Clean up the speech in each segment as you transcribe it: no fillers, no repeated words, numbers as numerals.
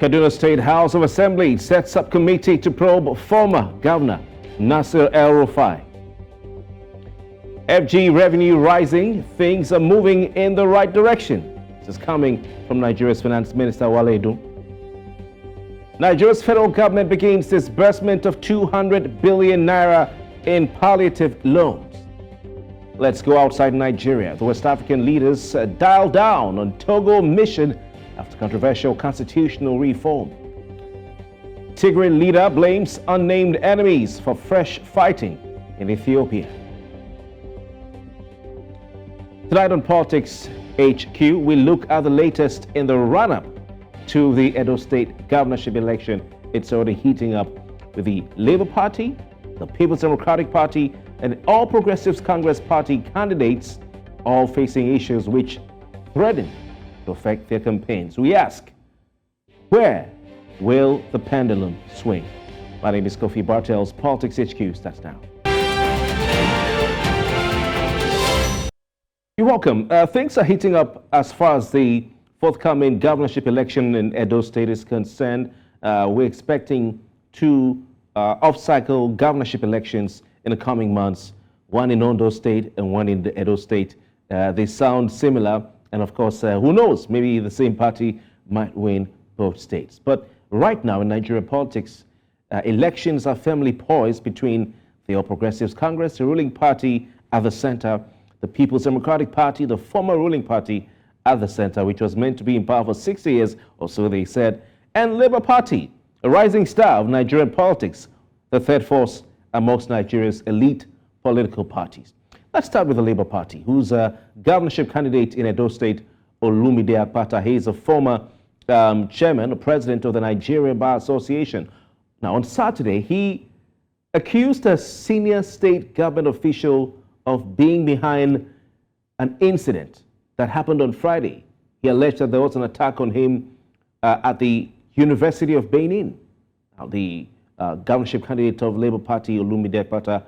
Kaduna State House of Assembly sets up committee to probe former Governor Nasir El-Rufai. FG revenue rising, things are moving in the right direction. This is coming from Nigeria's Finance Minister Wale Edun. Nigeria's federal government begins disbursement of 200 billion naira in palliative loans. Let's go outside Nigeria. The West African leaders dial down on Togo mission after controversial constitutional reform. Tigray leader blames unnamed enemies for fresh fighting in Ethiopia. Tonight on Politics HQ, we look at the latest in the run-up to the Edo State governorship election. It's already heating up with the Labour Party, the People's Democratic Party, and All Progressives Congress Party candidates all facing issues which threaten to affect their campaigns. We ask, where will the pendulum swing? My name is Kofi. Bartels. Politics HQ starts now. You're welcome. Things are heating up as far as the forthcoming governorship election in Edo State is concerned. We're expecting two off-cycle governorship elections in the coming months, one in Ondo State and one in the Edo State. They sound similar, and of course, who knows, maybe the same party might win both states. But right now in Nigerian politics, elections are firmly poised between the All Progressives Congress, the ruling party at the center, the People's Democratic Party, the former ruling party at the center, which was meant to be in power for 60 years, or so they said, and Labour Party, a rising star of Nigerian politics, the third force amongst Nigeria's elite political parties. Let's start with the Labour Party, whose governorship candidate in Edo State, Olumide Akpata. He is a former chairman or president of the Nigeria Bar Association. Now, on Saturday, he accused a senior state government official of being behind an incident that happened on Friday. He alleged that there was an attack on him at the University of Benin. Now, the governorship candidate of Labour Party, Olumide Akpata,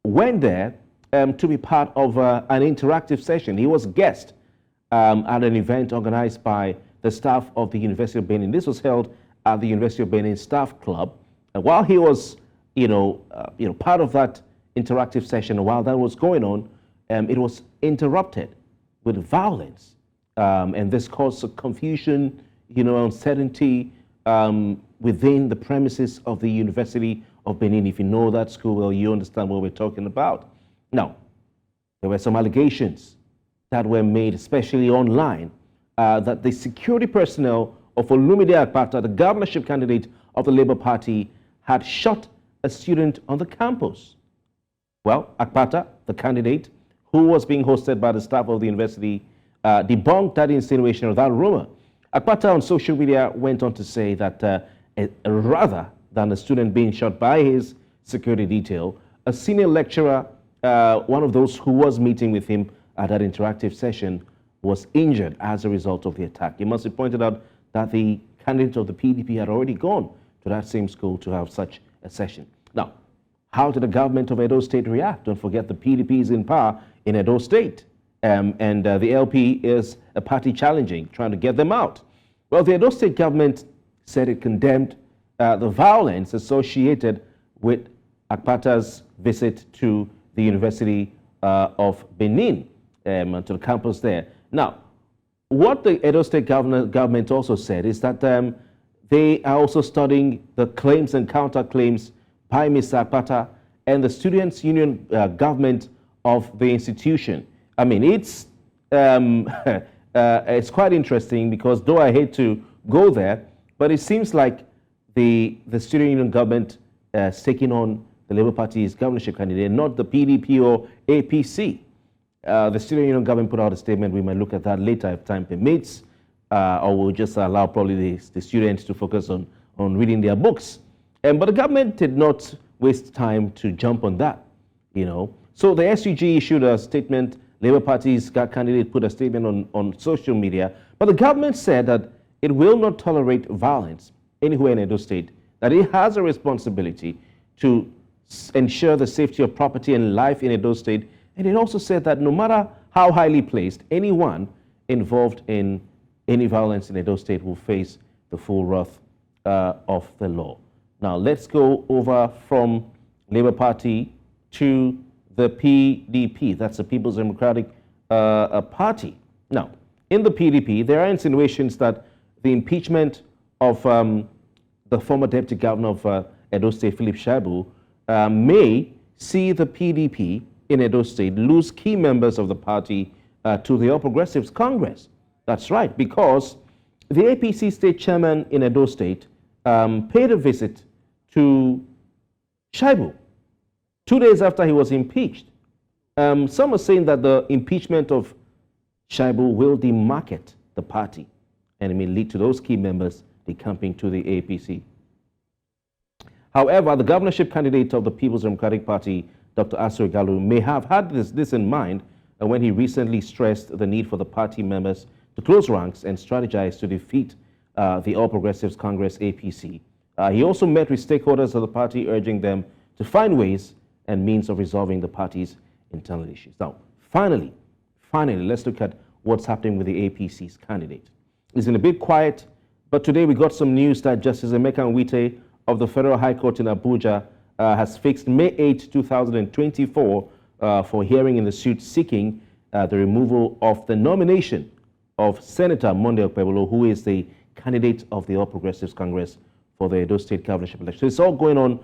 went there to be part of an interactive session. He was a guest at an event organized by the staff of the University of Benin. This was held at the University of Benin Staff Club. And while he was, part of that interactive session, while that was going on, it was interrupted with violence, and this caused confusion, uncertainty within the premises of the University of Benin. If you know that school well, you understand what we're talking about. Now, there were some allegations that were made, especially online, that the security personnel of Olumide Akpata, the governorship candidate of the Labour Party, had shot a student on the campus. Well, Akpata, the candidate, who was being hosted by the staff of the university, debunked that insinuation or that rumor. Akpata on social media went on to say that rather than a student being shot by his security detail, a senior lecturer, one of those who was meeting with him at that interactive session, was injured as a result of the attack. It must be pointed out that the candidate of the PDP had already gone to that same school to have such a session. Now, how did the government of Edo State react? Don't forget the PDP is in power in Edo State, and the LP is a party challenging, trying to get them out. Well, the Edo State government said it condemned the violence associated with Akpata's visit to the University of Benin, to the campus there. Now, what the Edo State government also said is that they are also studying the claims and counterclaims by Mr. Akpata and the Students' Union government of the institution. I mean, it's quite interesting because though I hate to go there, but it seems like the Student Union government is taking on the Labour Party's governorship candidate, not the PDP or APC. The Student Union government put out a statement. We might look at that later if time permits, or we'll just allow probably the students to focus on reading their books. But the government did not waste time to jump on that, So the SUG issued a statement. Labour Party's candidate put a statement on social media. But the government said that it will not tolerate violence anywhere in Edo State, that it has a responsibility to ensure the safety of property and life in Edo State. And it also said that no matter how highly placed, anyone involved in any violence in Edo State will face the full wrath of the law. Now, let's go over from Labour Party to the PDP. That's the People's Democratic Party. Now, in the PDP, there are insinuations that the impeachment of the former Deputy Governor of Edo State, Philip Shaibu, may see the PDP in Edo State lose key members of the party to the All Progressives Congress. That's right, because the APC state chairman in Edo State paid a visit to Shaibu 2 days after he was impeached. Some are saying that the impeachment of Shaibu will demarket the party and it may lead to those key members decamping to the APC. However, the governorship candidate of the People's Democratic Party, Dr. Asue Ighodalo, may have had this in mind when he recently stressed the need for the party members to close ranks and strategize to defeat the All Progressives Congress APC. He also met with stakeholders of the party, urging them to find ways and means of resolving the party's internal issues. Now, finally, let's look at what's happening with the APC's candidate. It's been a bit quiet, but today we got some news that Justice Emeka Nwite of the Federal High Court in Abuja has fixed May 8, 2024 for hearing in the suit seeking the removal of the nomination of Senator Monday Okpebholo, who is the candidate of the All Progressives Congress for the Edo State governorship election. So it's all going on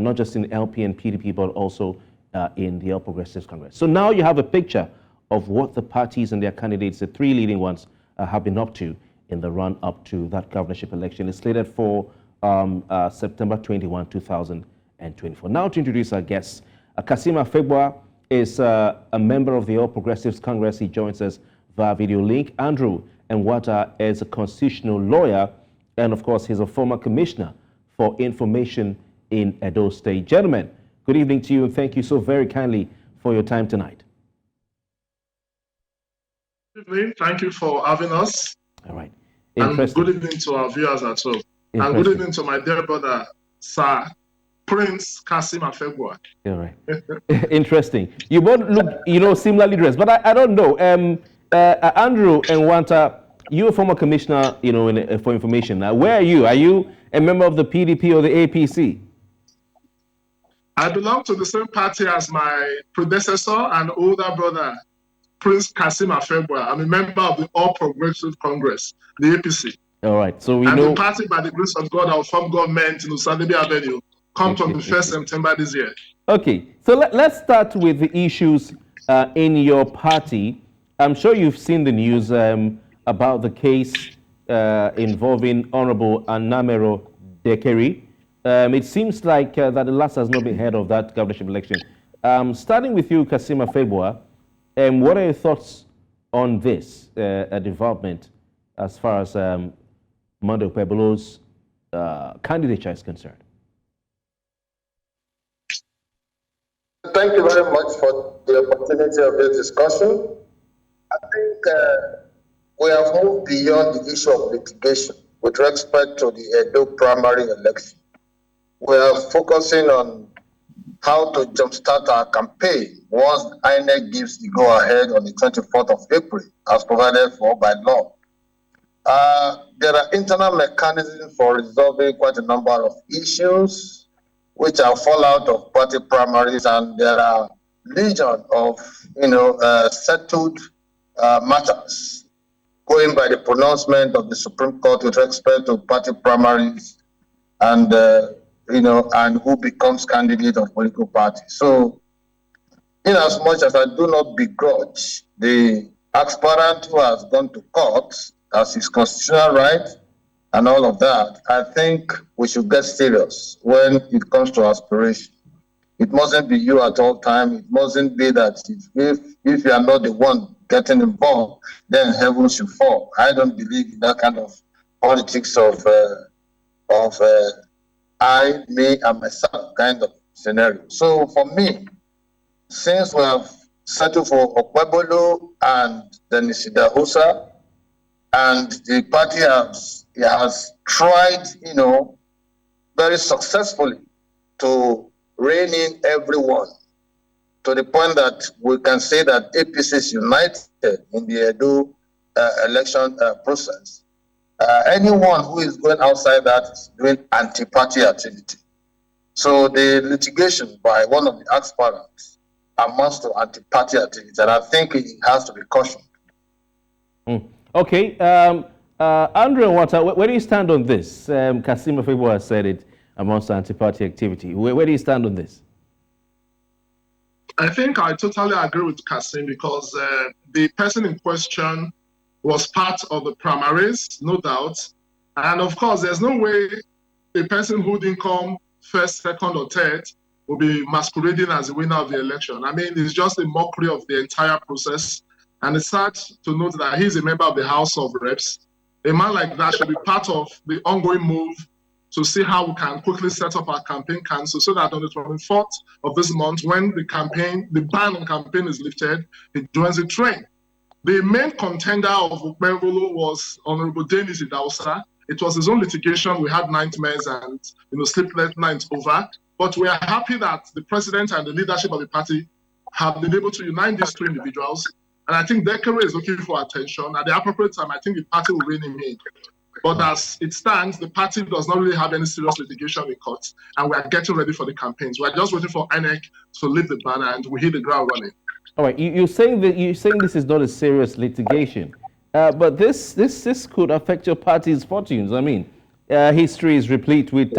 not just in LP and PDP, but also in the All Progressives Congress. So now you have a picture of what the parties and their candidates, the three leading ones, have been up to in the run-up to that governorship election. It's slated for September 21, 2024. Now to introduce our guests. Kassim Afegbua is a member of the All Progressives Congress. He joins us via video link. Andrew Emwanta is a constitutional lawyer, and of course, he's a former commissioner for information in Edo State. Gentlemen, good evening to you, and thank you so very kindly for your time tonight. Good evening. Thank you for having us. All right. And good evening to our viewers at home. And good evening to my dear brother, Sir Prince Kassim Afegbua. All right. Interesting. You both look, similarly dressed, but I don't know. Andrew Emwanta, you're a former commissioner, for information. Where are you? Are you a member of the PDP or the APC? I belong to the same party as my predecessor and older brother, Prince Kassim Afegbua. I'm a member of the All Progressive Congress, the APC. All right. So we and know. the party, by the grace of God, our form government in Usadebi Avenue, comes on the 1st September this year. Okay. So let's start with the issues in your party. I'm sure you've seen the news about the case involving Honorable Anamero Dekeri. It seems like that the last has not been heard of that governorship election. Starting with you, Kassim Afegbua, what are your thoughts on this development as far as Monday Okpebholo's candidature is concerned? Thank you very much for the opportunity of this discussion. I think we have moved beyond the issue of litigation with respect to the Edo primary election. We are focusing on how to jumpstart our campaign once INEC gives the go-ahead on the 24th of April, as provided for by law. There are internal mechanisms for resolving quite a number of issues which are fallout of party primaries, and there are legion of settled matters going by the pronouncement of the Supreme Court with respect to party primaries and and who becomes candidate of political party. So, in as much as I do not begrudge the aspirant who has gone to court as his constitutional right and all of that, I think we should get serious when it comes to aspiration. It mustn't be you at all time. It mustn't be that if you are not the one getting involved, then heaven should fall. I don't believe in that kind of politics of I, me, and myself kind of scenario. So for me, since we have settled for Okpebholo and then Isida Husa, and the party has tried, very successfully to rein in everyone to the point that we can say that APC is united in the Edo election process. Anyone who is going outside that is doing anti-party activity. So the litigation by one of the aspirants amounts to anti-party activity, and I think it has to be cautioned. Okay, Andrew Emwanta, where do you stand on this? Kassim Afegbua has said it amounts to anti-party activity. Where do you stand on this? I think I totally agree with Kassim because the person in question was part of the primaries, no doubt. And of course, there's no way a person who didn't come first, second, or third will be masquerading as the winner of the election. I mean, it's just a mockery of the entire process. And it's sad to note that he's a member of the House of Reps. A man like that should be part of the ongoing move to see how we can quickly set up our campaign council so that on the 24th of this month, when the ban on campaign is lifted, he joins the train. The main contender of Ukmenvolo was Honorable Dennis Idausa. It was his own litigation. We had nightmares and sleepless nights over. But we are happy that the president and the leadership of the party have been able to unite these two individuals. And I think Dekere is looking for attention. At the appropriate time, I think the party will rein him in. But as it stands, the party does not really have any serious litigation in court, and we are getting ready for the campaigns. We are just waiting for INEC to lift the banner, and we hit the ground running. All right, you're saying this is not a serious litigation, but this could affect your party's fortunes. I mean, history is replete with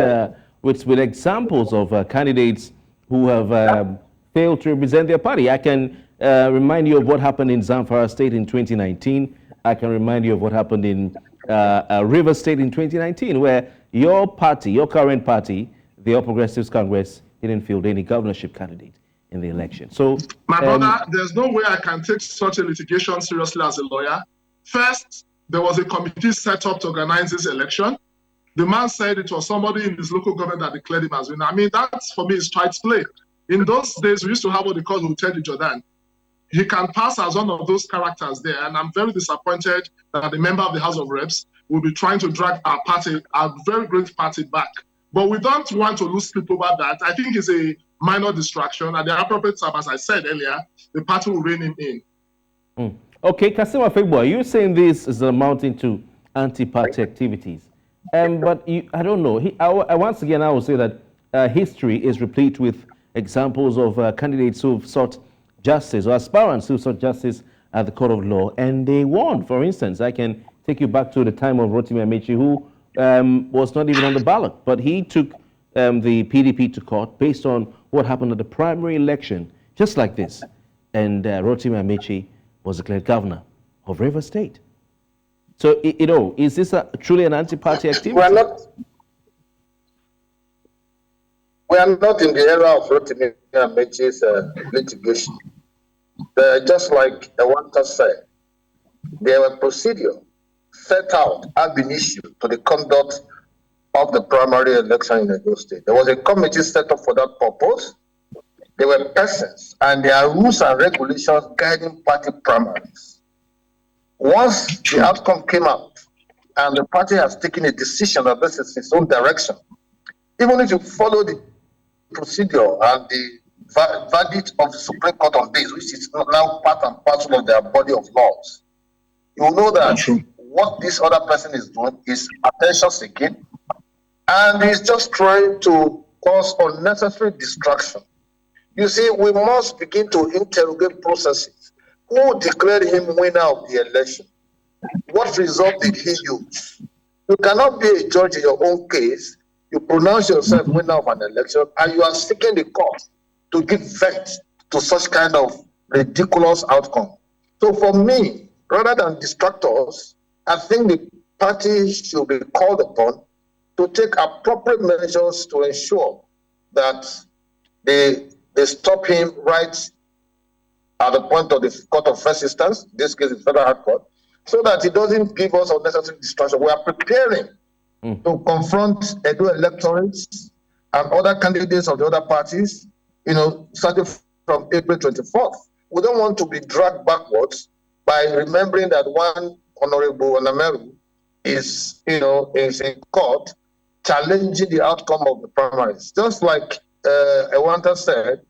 examples of candidates who have failed to represent their party. I can remind you of what happened in Zamfara State in 2019. I can remind you of what happened in River State in 2019, where your party, your current party, the All Progressives Congress, didn't field any governorship candidate in the election. So, my brother, there's no way I can take such a litigation seriously as a lawyer. First, there was a committee set up to organize this election. The man said it was somebody in his local government that declared him as winner. I mean, that's for me is child's play. In those days, we used to have what they call Hotel Jordan. He can pass as one of those characters there, and I'm very disappointed that the member of the House of Reps will be trying to drag our party, our very great party, back. But we don't want to lose sleep over that. I think it's a minor distraction. At the appropriate time, as I said earlier, the party will rein him in. Okay, Kassim Afegbua, you're saying this is amounting to anti-party activities. But I don't know. Once again, I will say that history is replete with examples of candidates who've sought justice, or aspirants who sought justice at the court of law, and they won. For instance, I can take you back to the time of Rotimi Amechi, who was not even on the ballot, but he took the PDP to court based on what happened at the primary election, just like this. And Rotimi Amechi was declared governor of River State. So, is this truly an anti-party activity? We are not in the era of Rotimi Amechi's litigation. Just like Emwanta said, there were procedures set out ab initio to the conduct of the primary election in Edo State. There was a committee set up for that purpose. There were persons, and there are rules and regulations guiding party primaries. Once the outcome came out, and the party has taken a decision that this is its own direction, even if you follow the procedure and the verdict of the Supreme Court on this, which is now part and parcel of their body of laws, you know that what this other person is doing is attention seeking, and he's just trying to cause unnecessary distraction. You see, we must begin to interrogate processes. Who declared him winner of the election? What result did he use? You cannot be a judge in your own case. You pronounce yourself winner of an election, and you are seeking the court to give vent to such kind of ridiculous outcome. So for me, rather than distract us, I think the party should be called upon to take appropriate measures to ensure that they stop him right at the point of the court of first instance, in this case the Federal High Court, so that it doesn't give us unnecessary distraction. We are preparing to confront Edo electorates and other candidates of the other parties, starting from April 24th. We don't want to be dragged backwards by remembering that one Honorable Onameru is in court challenging the outcome of the primaries. Just like Emwanta said,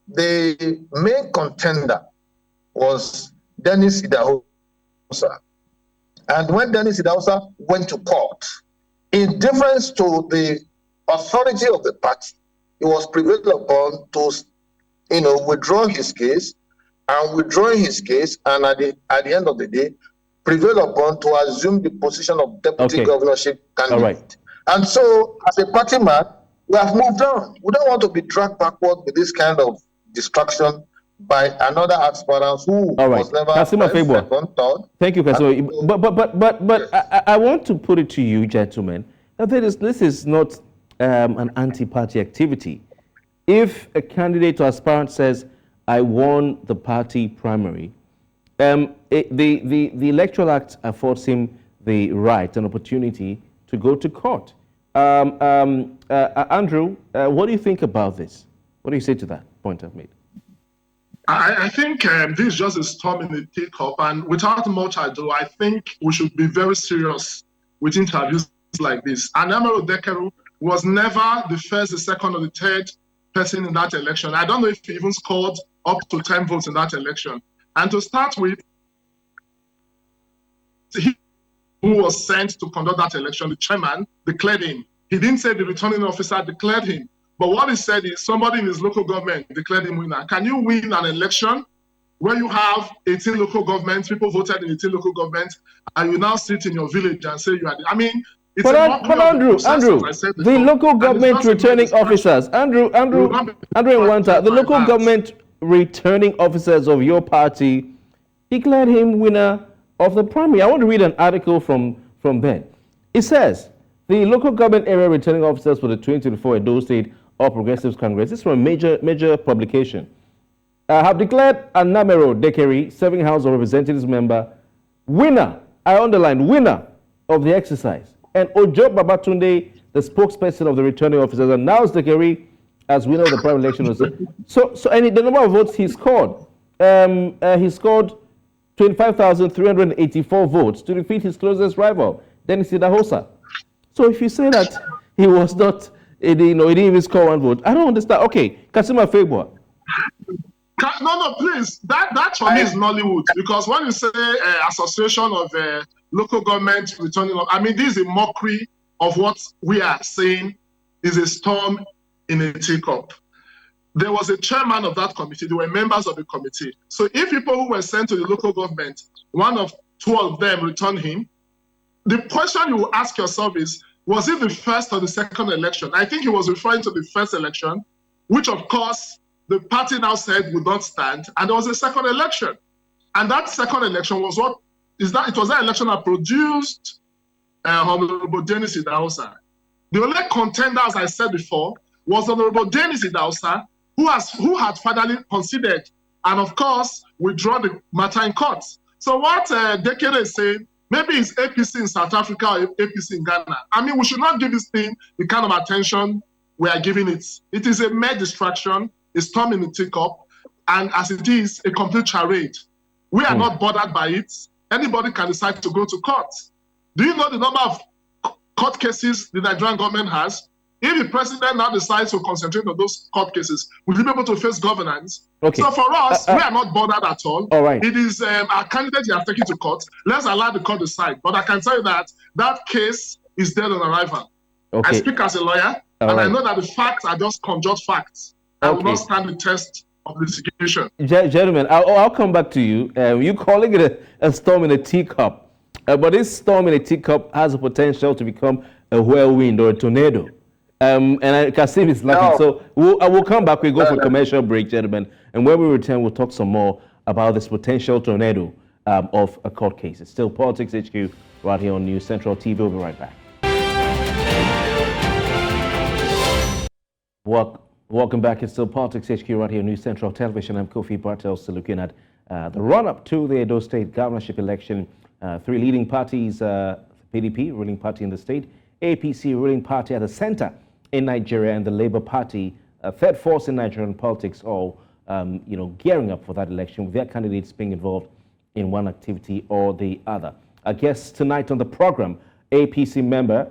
the main contender was Dennis Idausa. And when Dennis Idahosa went to court, in deference to the authority of the party, he was prevailed upon to, withdraw his case, and withdrawing his case, and at the end of the day, prevail upon to assume the position of deputy governorship candidate. All right. And so, as a party man, we have moved on. We don't want to be dragged backward with this kind of distraction by another aspirant who was never Kassim Afegbua. second, third. Thank you, Kassim. But I want to put it to you, gentlemen, that this is not an anti-party activity. If a candidate or aspirant says, I won the party primary, the Electoral Act affords him the right and opportunity to go to court. Andrew, what do you think about this? What do you say to that point I've made? I think this is just a storm in the teacup, and without much ado, I think we should be very serious with interviews like this. And Emero Dekeru was never the first, the second, or the third person in that election. I don't know if he even scored up to 10 votes in that election. And to start with, he who was sent to conduct that election, the chairman, declared him. He didn't say the returning officer declared him. But what he said is somebody in his local government declared him winner. Can you win an election where you have 18 local governments, people voted in 18 local governments, and you now sit in your village and say you are, it's Andrew, the local government returning officers, Andrew Emwanta, the local government returning officers of your party declared him winner of the primary. I want to read an article from Ben. It says, the local government area returning officers for the 2024 Edo State All Progressives Congress, this is from a major publication, have declared Anamero Dekeri, serving House of Representatives member, winner, I underline, winner of the exercise. And Ojo Babatunde, the spokesperson of the returning officers, announced Dekeri as winner of the primary election. So and the number of votes he scored 25,384 votes to defeat his closest rival, Dennis Idahosa. So if you say that he was not, he didn't even score one vote, I don't understand. Okay, Kassim Afegbua. No, please. That for me is Nollywood, because when you say association of local government returning, this is a mockery of what we are saying is a storm in a teacup. There was a chairman of that committee. There were members of the committee. So if people who were sent to the local government, one of two of them returned him, the question you will ask yourself is, was it the first or the second election? I think he was referring to the first election, which of course the party now said would not stand, and there was a second election. And that second election was it was that election that produced Honorable Dennis Idahosa. The only contender, as I said before, was Honorable Dennis Idahosa, who had finally conceded and of course withdrawn the matter in court. So what Dekere is saying, maybe it's APC in South Africa or APC in Ghana. We should not give this thing the kind of attention we are giving it. It is a mere distraction, a storm in the teacup, and as it is, a complete charade. We are not bothered by it. Anybody can decide to go to court. Do you know the number of court cases the Nigerian government has? If the president now decides to concentrate on those court cases, will he be able to face governance? Okay. So for us, we are not bothered at all. All right. It is our candidate you have taken to court. Let's allow the court to decide. But I can tell you that that case is dead on arrival. Okay. I speak as a lawyer, I know that the facts are just conjured facts. I will not stand the test of litigation. Gentlemen, I'll come back to you. You're calling it a storm in a teacup. But this storm in a teacup has the potential to become a whirlwind or a tornado. Kassim is laughing. So we'll come back. We'll go for a commercial break, gentlemen. And when we return, we'll talk some more about this potential tornado of a court case. It's still Politics HQ right here on News Central TV. We'll be right back. Welcome back. It's still Politics HQ right here on News Central Television. I'm Kofi Bartels, still looking at the run-up to the Edo State governorship election. Three leading parties, PDP, ruling party in the state, APC, ruling party at the center in Nigeria, and the Labour Party, third force in Nigerian politics, all gearing up for that election, with their candidates being involved in one activity or the other. Our guest tonight on the program, APC member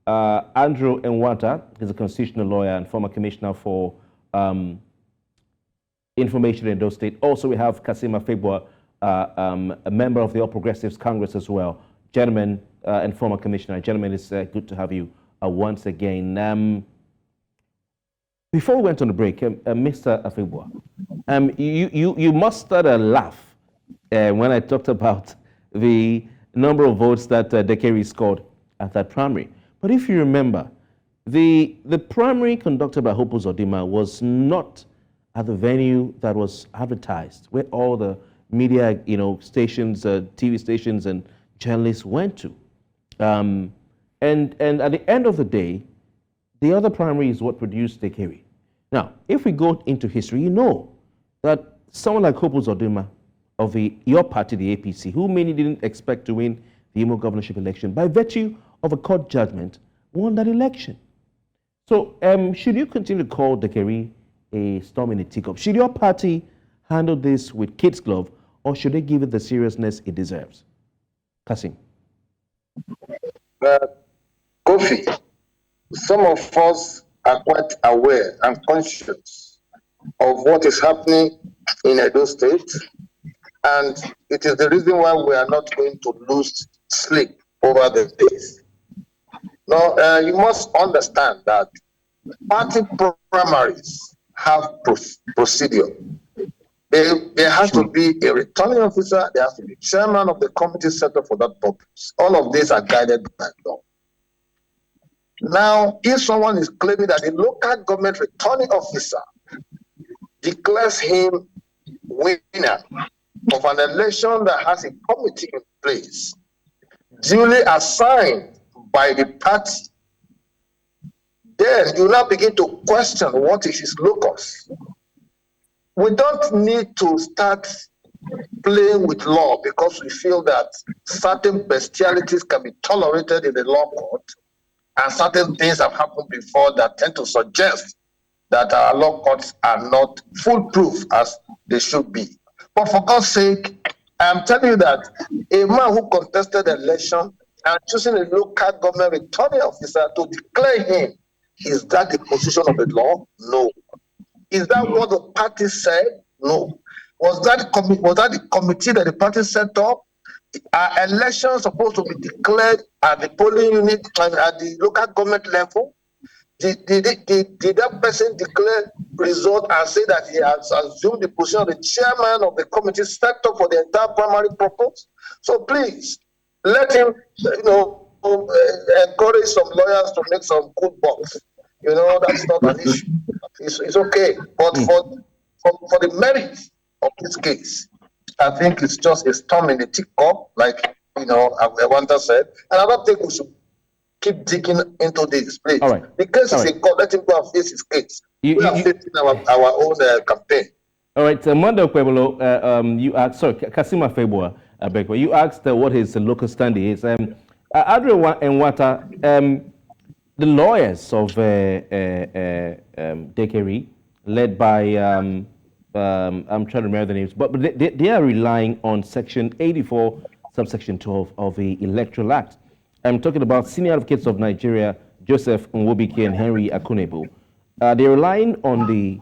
Andrew Emwanta, is a constitutional lawyer and former commissioner for information in Edo State. Also, we have Kassim Afegbua, a member of the All Progressives Congress as well, gentleman and former commissioner. Gentlemen, it's good to have you once again. Before we went on the break, Mr. Afegbua, you must start a laugh when I talked about the number of votes that Dekeri scored at that primary. But if you remember, the primary conducted by Hope Uzodimma was not at the venue that was advertised, where all the media, stations, TV stations, and journalists went to. And at the end of the day, the other primary is what produced Dekeri. Now, if we go into history, you know that someone like Hope Uzodimma of your party, the APC, who many didn't expect to win the Imo governorship election, by virtue of a court judgment, won that election. So should you continue to call Dekeri a storm in a teacup? Should your party handle this with kid's glove, or should they give it the seriousness it deserves? Kassim. Kofi, some of us are quite aware and conscious of what is happening in Edo State, and it is the reason why we are not going to lose sleep over the days. Now, you must understand that party primaries have procedure. There has to be a returning officer, there has to be chairman of the committee set up for that purpose. All of these are guided by law. Now, if someone is claiming that the local government returning officer declares him winner of an election that has a committee in place, duly assigned by the party, then you now begin to question what is his locus. We don't need to start playing with law because we feel that certain bestialities can be tolerated in the law court, and certain things have happened before that tend to suggest that our law courts are not foolproof as they should be. But for God's sake, I'm telling you that a man who contested the election and choosing a local government returning officer to declare him, is that the position of the law? No. Is that what the party said? No. Was that the committee that the party set up? Are elections supposed to be declared at the polling unit and at the local government level? Did that person declare result and say that he has assumed the position of the chairman of the committee set up for the entire primary purpose? So please, let him, encourage some lawyers to make some good bucks. That's not an issue. It's okay. But for the merits of this case, I think it's just a storm in the teacup, like Emwanta said. And I don't think we should keep digging into this, please. All right. The case is in court. Let him go and face his case. We are facing our own campaign. All right, Monday Okwebolo, you asked, sorry, Kassim Afegbua, you asked what his local standing is. Adre Emwanta, the lawyers of Dekeri, led by, I'm trying to remember the names, but they are relying on Section 84, subsection 12 of the Electoral Act. I'm talking about senior advocates of Nigeria, Joseph Nwobike and Henry Akunebu. They're relying on the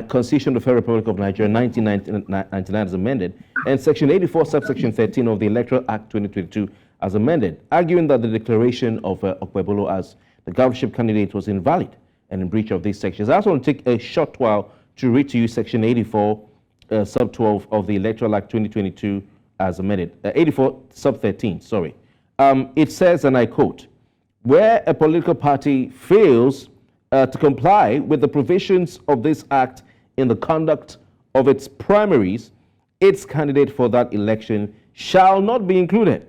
Constitution of the Federal Republic of Nigeria, 1999 as amended, and Section 84, subsection 13 of the Electoral Act 2022 as amended, arguing that the declaration of Okwebolo as the governorship candidate was invalid and in breach of these sections. I also want to take a short while to read to you Section 84, sub 12 of the Electoral Act 2022 as amended, 84, sub 13, sorry. It says, and I quote, where a political party fails to comply with the provisions of this act in the conduct of its primaries, its candidate for that election shall not be included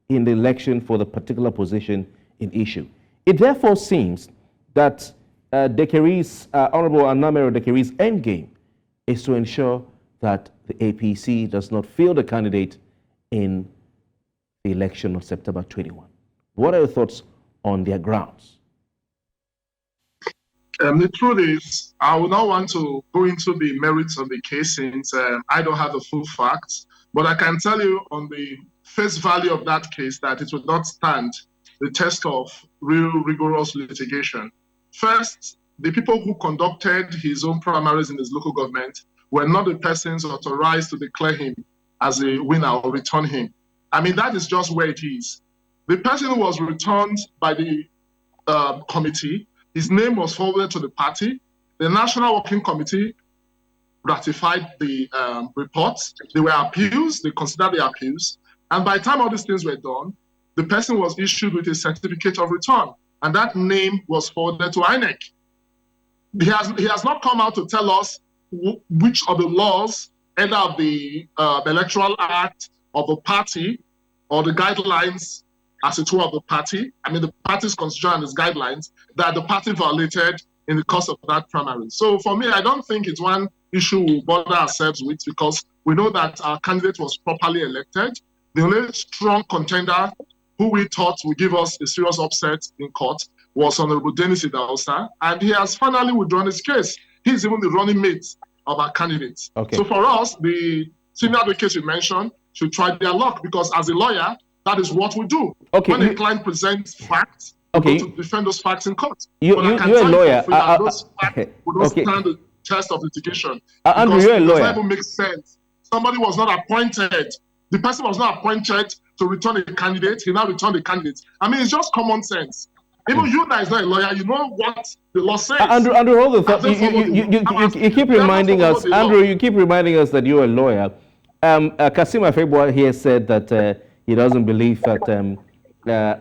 in the election for the particular position in issue. It therefore seems that Dekeri's, Honorable Anamero Dekeri's endgame is to ensure that the APC does not field a candidate in the election of September 21. What are your thoughts on their grounds? The truth is, I would not want to go into the merits of the case since I don't have the full facts, but I can tell you on the face value of that case that it would not stand the test of real rigorous litigation. First, the people who conducted his own primaries in his local government were not the persons authorized to declare him as a winner or return him. I mean, that is just where it is. The person who was returned by the committee, his name was forwarded to the party. The National Working Committee ratified the reports. There were appeals, they considered the appeals. And by the time all these things were done, the person was issued with a certificate of return. And that name was forwarded to INEC. He has not come out to tell us which of the laws, either of the Electoral Act, of the party, or the guidelines, as it were, of the party, I mean the party's constitution and its guidelines, that the party violated in the course of that primary. So for me, I don't think it's one issue we'll bother ourselves with, because we know that our candidate was properly elected. The only strong contender who we thought would give us a serious upset in court was Honorable Dennis Idahosa, and he has finally withdrawn his case. He's even the running mate of our candidates. Okay. So for us, the senior advocates you mentioned should try their luck, because as a lawyer, that is what we do. Okay. When a client presents facts, we go to defend those facts in court. You're a lawyer. Those facts would not stand the test of litigation. Andrew, you're a lawyer. It doesn't even make sense. Somebody was not appointed. The person was not appointed to return a candidate. He now returned a candidate. I mean, it's just common sense. Even you that is not a lawyer, you know what the law says. Andrew, hold on. You keep reminding us, Andrew, you keep reminding us that you're a lawyer. Kassim Afegbua here said that he doesn't believe that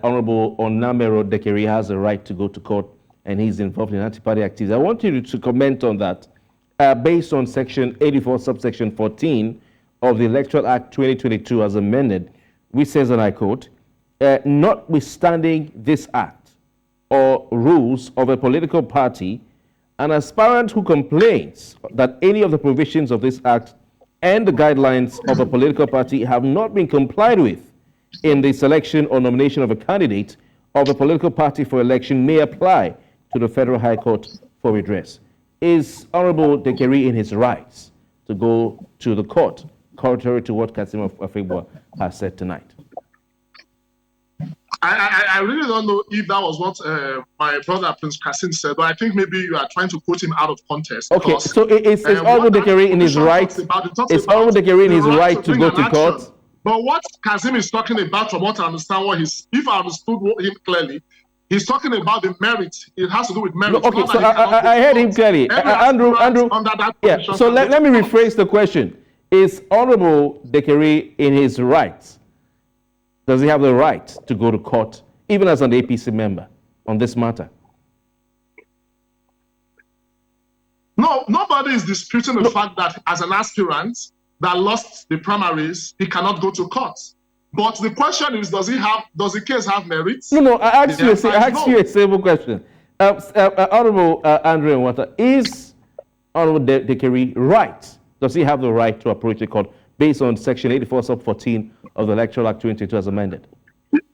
Honorable Onamero Dekeri has a right to go to court and he's involved in anti-party activities. I want you to comment on that based on Section 84, subsection 14 of the Electoral Act 2022 as amended, which says, and I quote, notwithstanding this act or rules of a political party, an aspirant who complains that any of the provisions of this act and the guidelines of a political party have not been complied with in the selection or nomination of a candidate of a political party for election may apply to the Federal High Court for redress. Is Honorable Dekeri in his rights to go to the court, contrary to what Kassim Afegbua has said tonight? I really don't know if that was what my brother Prince Kassim said, but I think maybe you are trying to quote him out of context. Okay, so is Honorable Dekeri in his right? Is Honorable Dekeri in his right to go to court? But what Kassim is talking about, from what I understand, if I understood him clearly, he's talking about the merit. It has to do with merit. No, okay, so I heard him clearly. Andrew. Yeah. So let me rephrase the question: is Honorable Dekeri in his rights? Does he have the right to go to court, even as an APC member, on this matter? No, nobody is disputing the fact that as an aspirant that lost the primaries, he cannot go to court. But the question is, does the case have merits? No, I asked you a simple question. Honorable Andrew Emwanta, is Honorable Dekeri right? Does he have the right to approach the court based on Section 84, sub 14 of the Electoral Act 2022 as amended?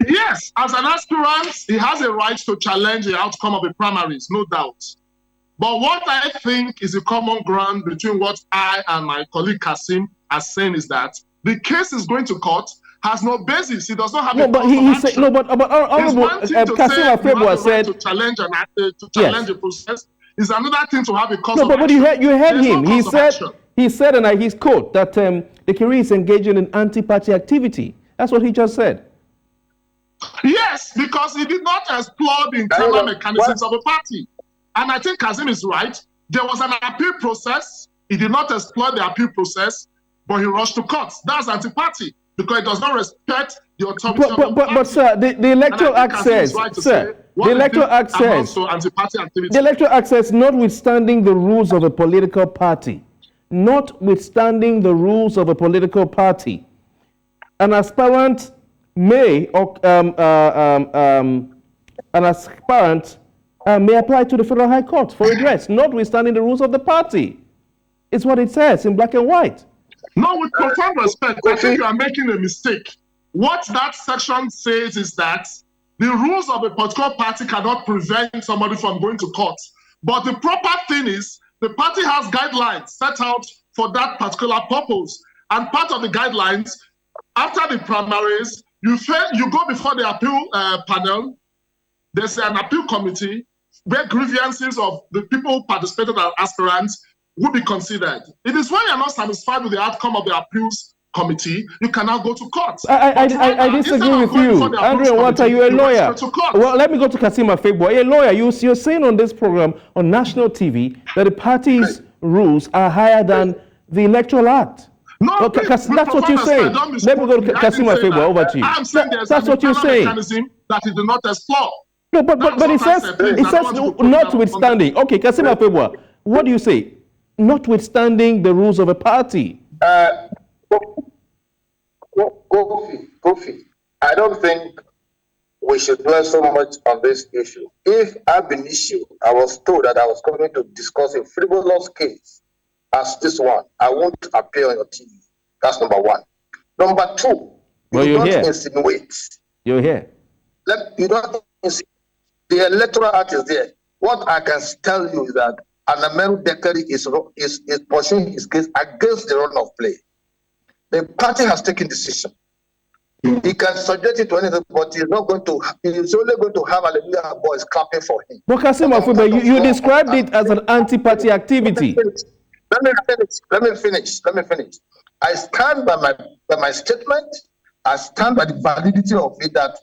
Yes, as an aspirant, he has a right to challenge the outcome of the primaries, no doubt. But what I think is a common ground between what I and my colleague Kassim are saying is that the case is going to court, has no basis. He does not have but Honorable Kassim Afegbua said to challenge the process. Is another thing to have a cause of action. But you heard him. He said, and he's quote, that Dekeri is engaging in anti-party activity. That's what he just said. Yes, because he did not explore the internal mechanisms of the party. And I think Kassim is right. There was an appeal process. He did not explore the appeal process, but he rushed to court. That's anti-party, because it does not respect the authority of the party. But sir, the Electoral Act says, the Electoral Act says, the Electoral Act says, notwithstanding the rules of a political party, notwithstanding the rules of a political party, an aspirant may may apply to the Federal High Court for redress, notwithstanding the rules of the party. It's what it says in black and white. No, with profound respect, I think you are making a mistake. What that section says is that the rules of a political party cannot prevent somebody from going to court. But the proper thing is, the party has guidelines set out for that particular purpose. And part of the guidelines, after the primaries, you go before the appeal panel. There's an appeal committee where grievances of the people who participated as aspirants will be considered. It is when you're not satisfied with the outcome of the appeals committee, you can now go to court. I disagree with you. Andrew Emwanta, you're a lawyer. Well, let me go to Kassim Afegbua. You're a lawyer. You're saying on this program, on national TV, that the party's rules are higher than the Electoral Act. No, okay, that's what you're saying. Let me go to Kassim Afegbua. Over to you. I'm saying that's what you're saying. Mechanism that it did not explore. No, but it says notwithstanding. Okay, Kassim Afegbua, what do you say? Notwithstanding the rules of a party. Kofi, I don't think we should dwell so much on this issue. If ab initio I was told that I was going to discuss a frivolous case as this one, I won't appear on your TV. That's number one. Number two, well, you don't here. Insinuate. You're here. You don't insinuate. The Electoral Act is there. What I can tell you is that Anameru Dekeri is pursuing his case against the run of play. The party has taken decision. He can subject it to anything, but he's not going to. He's only going to have Hallelujah boys clapping for him. But Kassim Afegbua, you described it as an anti-party activity. Let me finish. I stand by my statement. I stand by the validity of it that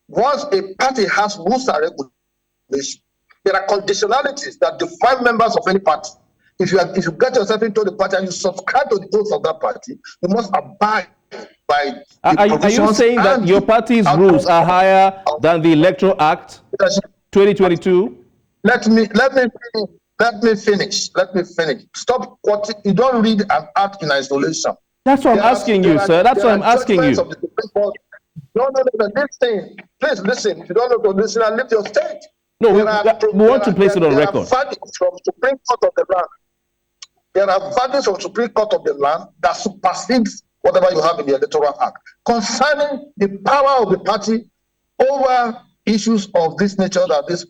once a party has rules and regulations, there are conditionalities that define members of any party. If you get yourself into the party and you subscribe to the oath of that party, you must abide by the Are you saying that your party's rules are higher than the Electoral Act 2022? Let me finish. Stop quoting. You don't read an act in isolation. That's what I'm asking you, sir. That's what I'm asking you. No. Listen. Please listen. If you don't know to listen, and leave your state. No, we want to place it on record. There are verdicts from Supreme Court of the land. There are verdicts from Supreme Court of the land that supersedes whatever you have in the Electoral Act concerning the power of the party over issues of this nature that this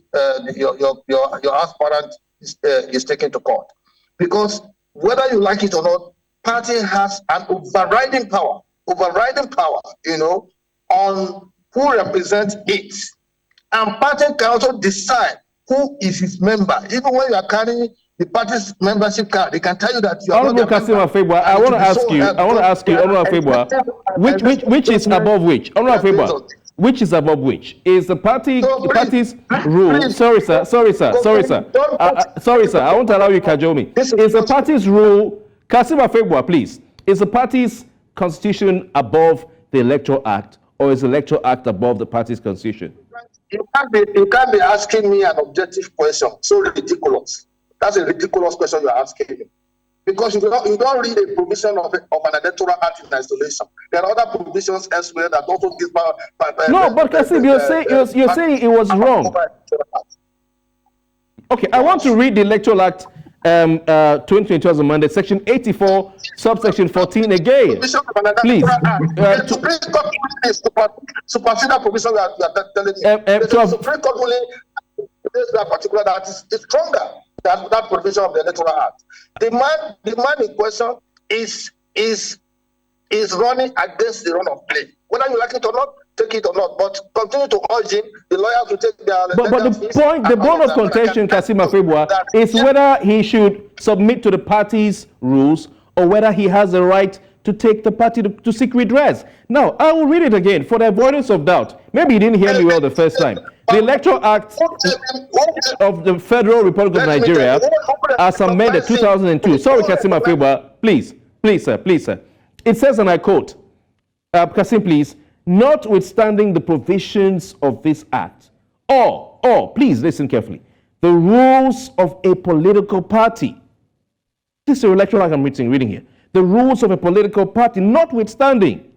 your aspirant is taken to court. Because whether you like it or not, party has an overriding power, on who represents it. And party can also decide who is its member. Even when you are carrying the party's membership card, they can tell you that you are not Kassim Afegbua, I want to ask you, Afegbua, which is above which? Afegbua, which is above which? Is the party's rule? Sorry, sir. I won't allow you to cajole me. Is the party's rule, Kassim Afegbua, please, is the party's constitution above the Electoral Act, or is the Electoral Act above the party's constitution? You can't be asking me an objective question. So ridiculous. That's a ridiculous question you're asking me. Because you don't read a provision of an Electoral Act in isolation. There are other provisions elsewhere that also give power. No, but Kassim, you're saying it was wrong. Okay, I want to read the Electoral Act 2022 as amended, section 84, subsection 14 again. Please. Supersede that provision that you are telling me. The Supreme Court ruling is that particular that is stronger than that provision of the Electoral Act. The man in question is running against the run of play. Whether you like it or not, take it or not, but continue to urge him. The lawyers will take their. But the bone of contention, Kassim Afegbua, is whether he should submit to the party's rules or whether he has the right to take the party to seek redress. Now, I will read it again for the avoidance of doubt. Maybe you didn't hear me well the first time. The Electoral Act of the Federal Republic of Nigeria, as amended 2002. Sorry, Kassim Afegbua, please, sir. It says, and I quote, Kassim, please, notwithstanding the provisions of this act, or, please listen carefully, the rules of a political party. This is the Electoral Act I'm reading here. The rules of a political party, notwithstanding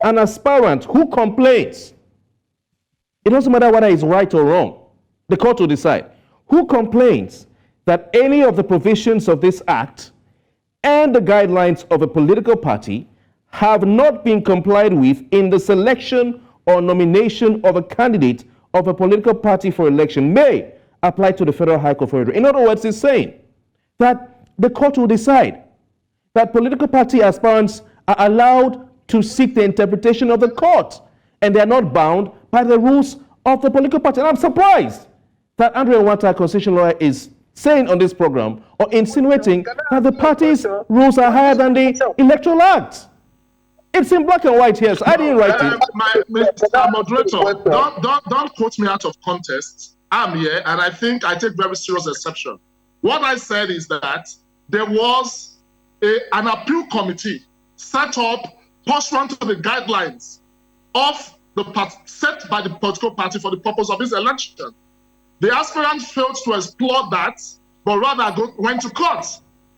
an aspirant who complains. It doesn't matter whether it's right or wrong. The court will decide. Who complains that any of the provisions of this act and the guidelines of a political party have not been complied with in the selection or nomination of a candidate of a political party for election may apply to the Federal High Court for redress. In other words, it's saying that the court will decide that political party aspirants are allowed to seek the interpretation of the court, and they are not bound by the rules of the political party. And I'm surprised that Andrew Emwanta, a constitutional lawyer, is saying on this program or insinuating that the party's rules are higher than the Electoral Act. It's in black and white here. So I didn't write it. Mr. Moderator, don't quote me out of context. I'm here, and I think I take very serious exception. What I said is that there was an appeal committee set up pursuant to the guidelines of the set by the political party for the purpose of this election. The aspirant failed to explore that, but rather went to court.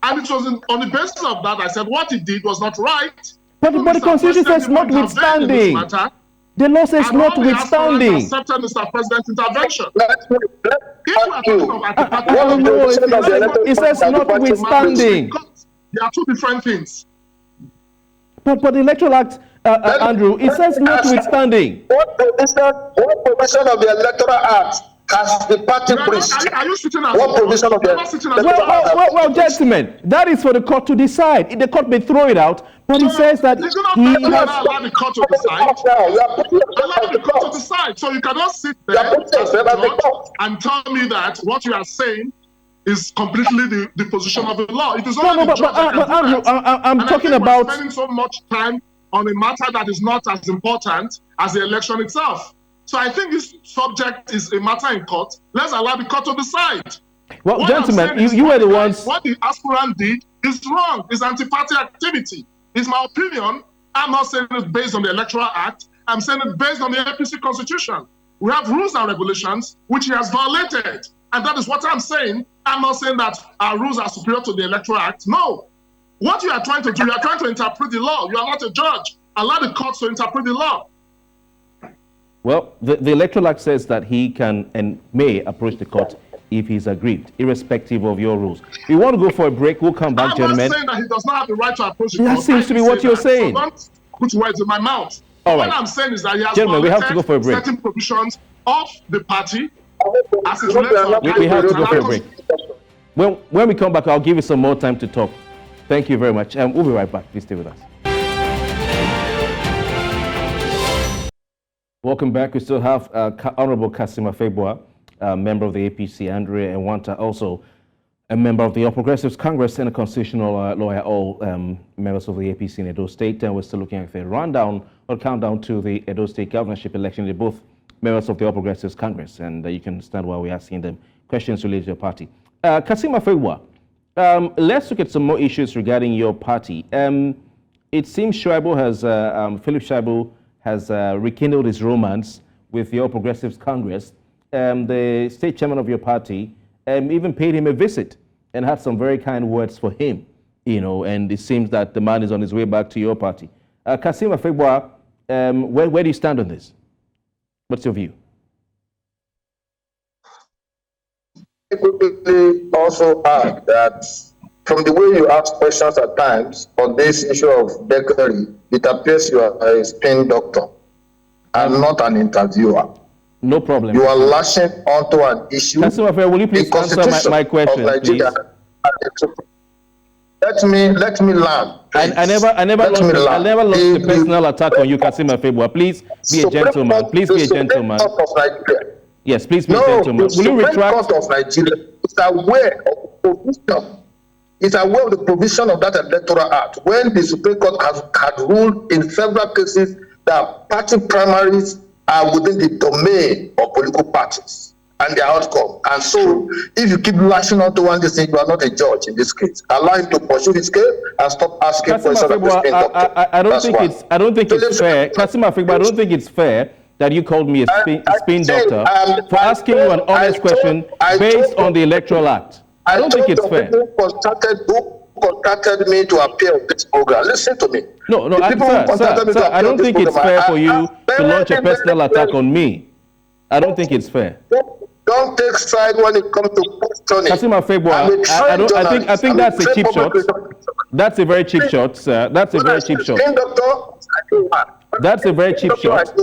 And it was on the basis of that I said what he did was not right. But the Constitution says notwithstanding. The law says notwithstanding. Accepted Mr. President's intervention. It says notwithstanding. There are two different things. But the Electoral Act, Andrew, it says notwithstanding. What provision of the Electoral Act has the party breached? What provision of the well, gentlemen, that is for the court to decide. The court may throw it out, but it says that he has... Allow the court to decide. Allow the court to decide. So you cannot sit there and tell me that what you are saying is completely the position of the law. It is only the judge that can do that. I'm talking about... We're spending so much time on a matter that is not as important as the election itself. So I think this subject is a matter in court. Let's allow the court to decide. Well, what gentlemen, you were the ones... What the aspirant did is wrong. It's anti-party activity. It's my opinion. I'm not saying it based on the Electoral Act. I'm saying it based on the APC Constitution. We have rules and regulations which he has violated. And that is what I'm saying. I'm not saying that our rules are superior to the Electoral Act. No. What you are trying to do, you are trying to interpret the law. You are not a judge. Allow the courts to interpret the law. Well, the Electoral Act says that he can and may approach the court if he's aggrieved, irrespective of your rules. We want to go for a break. We'll come back, gentlemen. I'm not saying that he does not have the right to approach the court. That seems to be what you're saying. So don't put words in my mouth. All right. What I'm saying is that he has gentlemen, we have to go for a break. Certain provisions of the party as it relates to we have to go for a break. When we come back, I'll give you some more time to talk. Thank you very much. We'll be right back. Please stay with us. Welcome back. We still have Honorable Kassim Afegbua, member of the APC, Andrea Emwanta, also a member of the All Progressives Congress and a constitutional lawyer, all members of the APC in Edo State. And we're still looking at the rundown or countdown to the Edo State governorship election. They're both members of the All Progressives Congress, and you can understand why we're asking them questions related to your party. Kassim Afegbua, let's look at some more issues regarding your party. It seems Philip Shaibu has rekindled his romance with the All Progressives Congress. The state chairman of your party even paid him a visit and had some very kind words for him, and it seems that the man is on his way back to your party. Kassim Afegbua, where do you stand on this? What's your view? I quickly also add that from the way you ask questions at times on this issue of Deckery, it appears you are a spin doctor and not an interviewer. No problem. You are lashing onto an issue. Kassim Afegbua, will you please answer my question, please? Let me learn. I never launched a personal attack on you, Kassim Afegbua. Please be a gentleman. Please be a gentleman. Yes, please be a gentleman. Will you retract? The Supreme Court of Nigeria is aware of the provision. Is aware of the provision of that Electoral Act when the Supreme Court had ruled in several cases that party primaries are within the domain of political parties and their outcome. And so, if you keep lashing on to one thing, you are not a judge in this case. Allow him to pursue his case and stop asking questions of the spin doctor. I don't think it's fair. Kassim Afegbua, I don't think it's fair that you called me a spin doctor for asking you an honest question based on the Electoral Act. I don't think it's fair. Who contacted me to appear on this program? Listen to me. No, sir, I don't think it's fair for you to launch a personal attack on me. I don't think it's fair. Don't take side when it comes to questioning. Kassim Afegbua, I think that's a cheap shot. That's a very cheap shot, sir. That's a very cheap shot. That's a very cheap shot.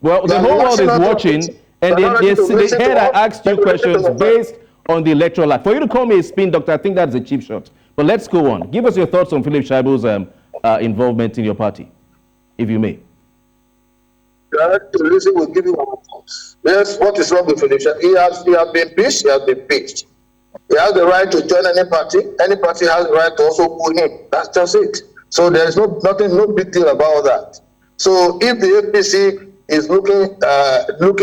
Well, the whole world is watching, and they heard I asked you questions based on the Electoral Act. For you to call me a spin doctor, I think that's a cheap shot. But let's go on. Give us your thoughts on Philip Shaibu's involvement in your party, if you may. Listen, will give you our thoughts. Yes, what is wrong with Philip Shaibu? He has been impeached. He has been impeached. He has the right to join any party. Any party has the right to also pull him. That's just it. So there's no big deal about that. So if the APC is looking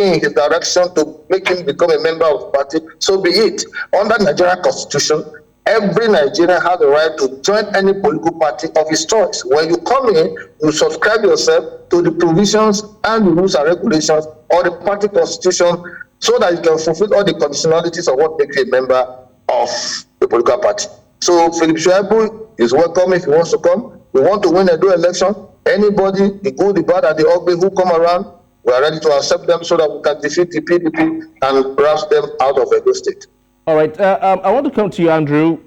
in his direction to make him become a member of the party, so be it. Under Nigerian Constitution, every Nigerian has the right to join any political party of his choice. When you come in, you subscribe yourself to the provisions and the rules and regulations of the party constitution so that you can fulfill all the conditionalities of what makes you a member of the political party. So Philip Shaibu is welcome if he wants to come. We want to win a dual election. Anybody, the good, the bad, and the ugly who come around, we are ready to accept them so that we can defeat the PDP and grasp them out of Edo State. All right. I want to come to you, Andrew.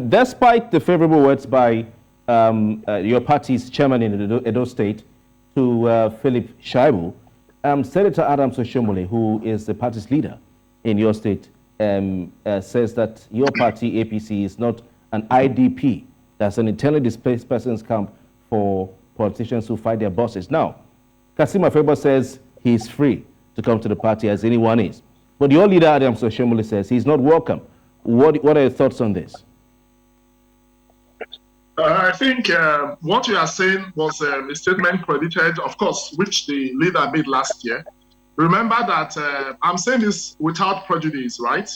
Despite the favorable words by your party's chairman in Edo State to Philip Shaibu, Senator Adams Oshomole, who is the party's leader in your state, says that your party, APC, is not an IDP. That's an internally displaced persons camp for politicians who fight their bosses. Now, Kassim Afegbua says he's free to come to the party as anyone is. But your leader, Adams Oshomole, says he's not welcome. What are your thoughts on this? I think what you are saying was a statement credited, of course, which the leader made last year. Remember that I'm saying this without prejudice, right?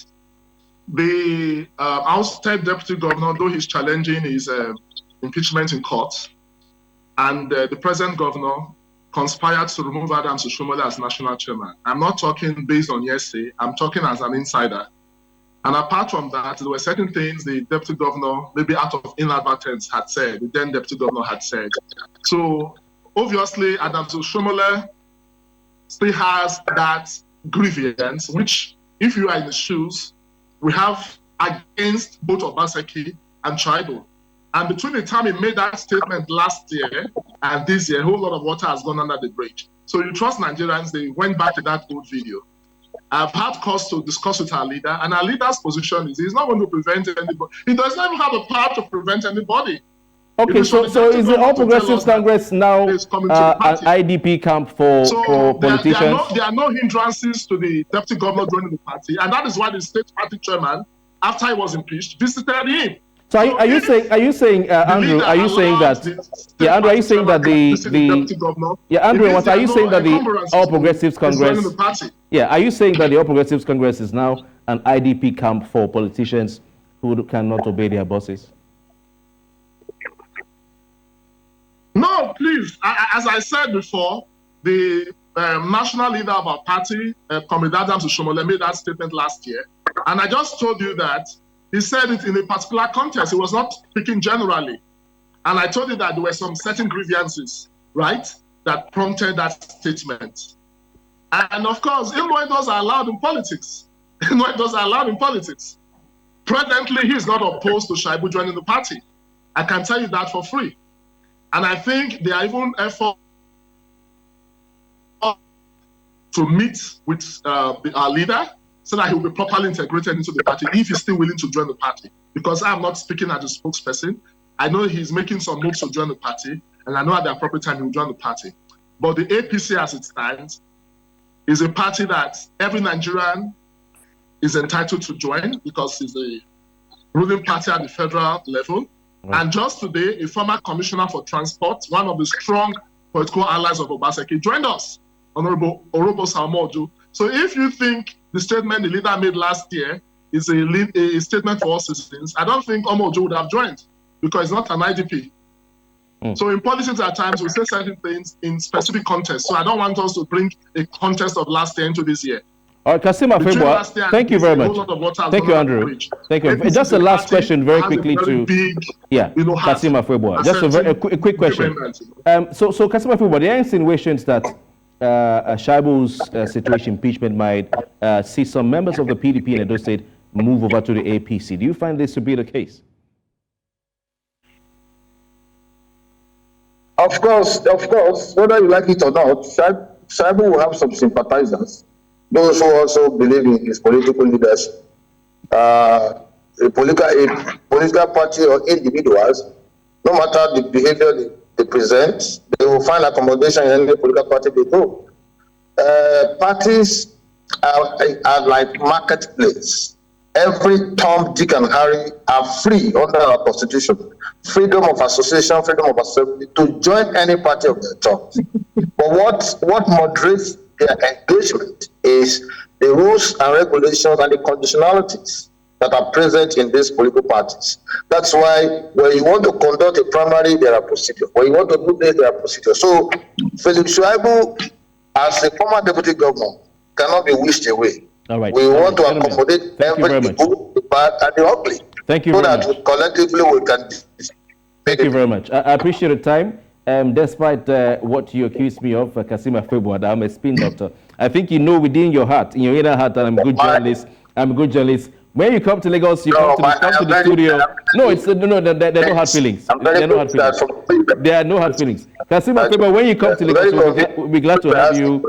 The ousted deputy governor, though he's challenging his impeachment in court, and the present governor conspired to remove Adams Oshomole as national chairman. I'm not talking based on hearsay, I'm talking as an insider. And apart from that, there were certain things the deputy governor, maybe out of inadvertence, had said, the then deputy governor had said. So obviously, Adams Oshomole still has that grievance, which, if you are in the shoes, we have against both Obaseki and Tribal. And between the time he made that statement last year and this year, a whole lot of water has gone under the bridge. So you trust Nigerians, they went back to that old video. I've had cause to discuss with our leader, and our leader's position is he's not going to prevent anybody. He does not even have the power to prevent anybody. Okay, so is the All Progressives Congress now an IDP camp for politicians? There are no hindrances to the deputy governor joining the party, and that is why the state party chairman, after he was impeached, visited him. So are you saying, Andrew? Are you saying that? Yeah, Andrew. Are you saying that Andrew? What are you saying that the All Progressives Congress? Yeah, are you saying that the All Progressives Congress is now an IDP camp for politicians who cannot obey their bosses? No, please. As I said before, the national leader of our party, Comrade Adams Oshomole, made that statement last year, and I just told you that. He said it in a particular context. He was not speaking generally. And I told you that there were some certain grievances, right, that prompted that statement. And of course, innuendos are allowed in politics. Innuendos are allowed in politics. Presently, he is not opposed to Shaibu joining the party. I can tell you that for free. And I think there are even efforts to meet with our leader, so that he will be properly integrated into the party if he's still willing to join the party. Because I'm not speaking as a spokesperson. I know he's making some moves to join the party, and I know at the appropriate time he will join the party. But the APC as it stands is a party that every Nigerian is entitled to join because it's a ruling party at the federal level. Right. And just today, a former commissioner for transport, one of the strong political allies of Obaseki, joined us, Honorable Orobo Salmoju. So if you think the statement the leader made last year is a statement for all citizens, I don't think Omojo would have joined because it's not an IDP. So in politics at times, we say certain things in specific contexts. So I don't want us to bring a contest of last year into this year. All right, Kassim Afegbua, thank you very much. Thank you, Andrew. Thank you. Just the last question very quickly to Kassim Afegbua. Just a quick question. So Kassim Afegbua, there are insinuations that Shaibu's situation, impeachment, might see some members of the PDP in Edo State move over to the APC. Do you find this to be the case? Of course, whether you like it or not, Shaibu will have some sympathizers, those who also believe in his political leadership. A political party or individuals, no matter the behavior they present, they will find accommodation in any political party they go. Parties are like marketplace. every Tom, Dick, and Harry are free under our constitution. Freedom of association, freedom of assembly, to join any party of their choice. But what moderates their engagement is the rules and regulations and the conditionalities that are present in these political parties. That's why when you want to conduct a primary, there are procedures. When you want to do this, there are procedures. So Philip Shaibu, as a former deputy governor, cannot be wished away. All right. We want to accommodate every good, the bad, and the ugly. Thank you so very that much. Collectively we can. Thank you very much. I appreciate the time. Despite what you accused me of, Kassim Afegbua, I'm a spin doctor. I think you know within your heart, in your inner heart, that I'm a good journalist. I'm a good journalist. When you come to Lagos, you come to the studio. No, it's no. There are no hard feelings. There are no hard feelings. There are no hard feelings. Kassim Afegbua, when you come to Lagos, we'll be glad to have you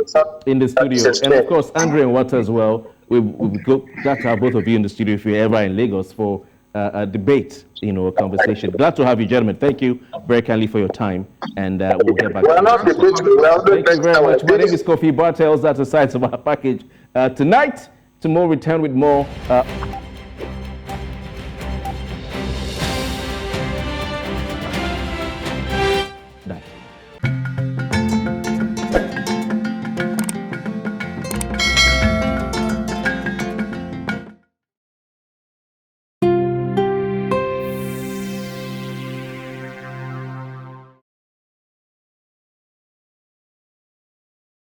in the studio, and of course, Andre and Emwanta as well. We'll be glad to have both of you in the studio if you're ever in Lagos for a debate, a conversation. Glad to have you, gentlemen. Thank you very kindly for your time, and we'll get back to you. Thank you very much. My name is Kofi Bartels. That's the size of our package tonight. Tomorrow, return with more.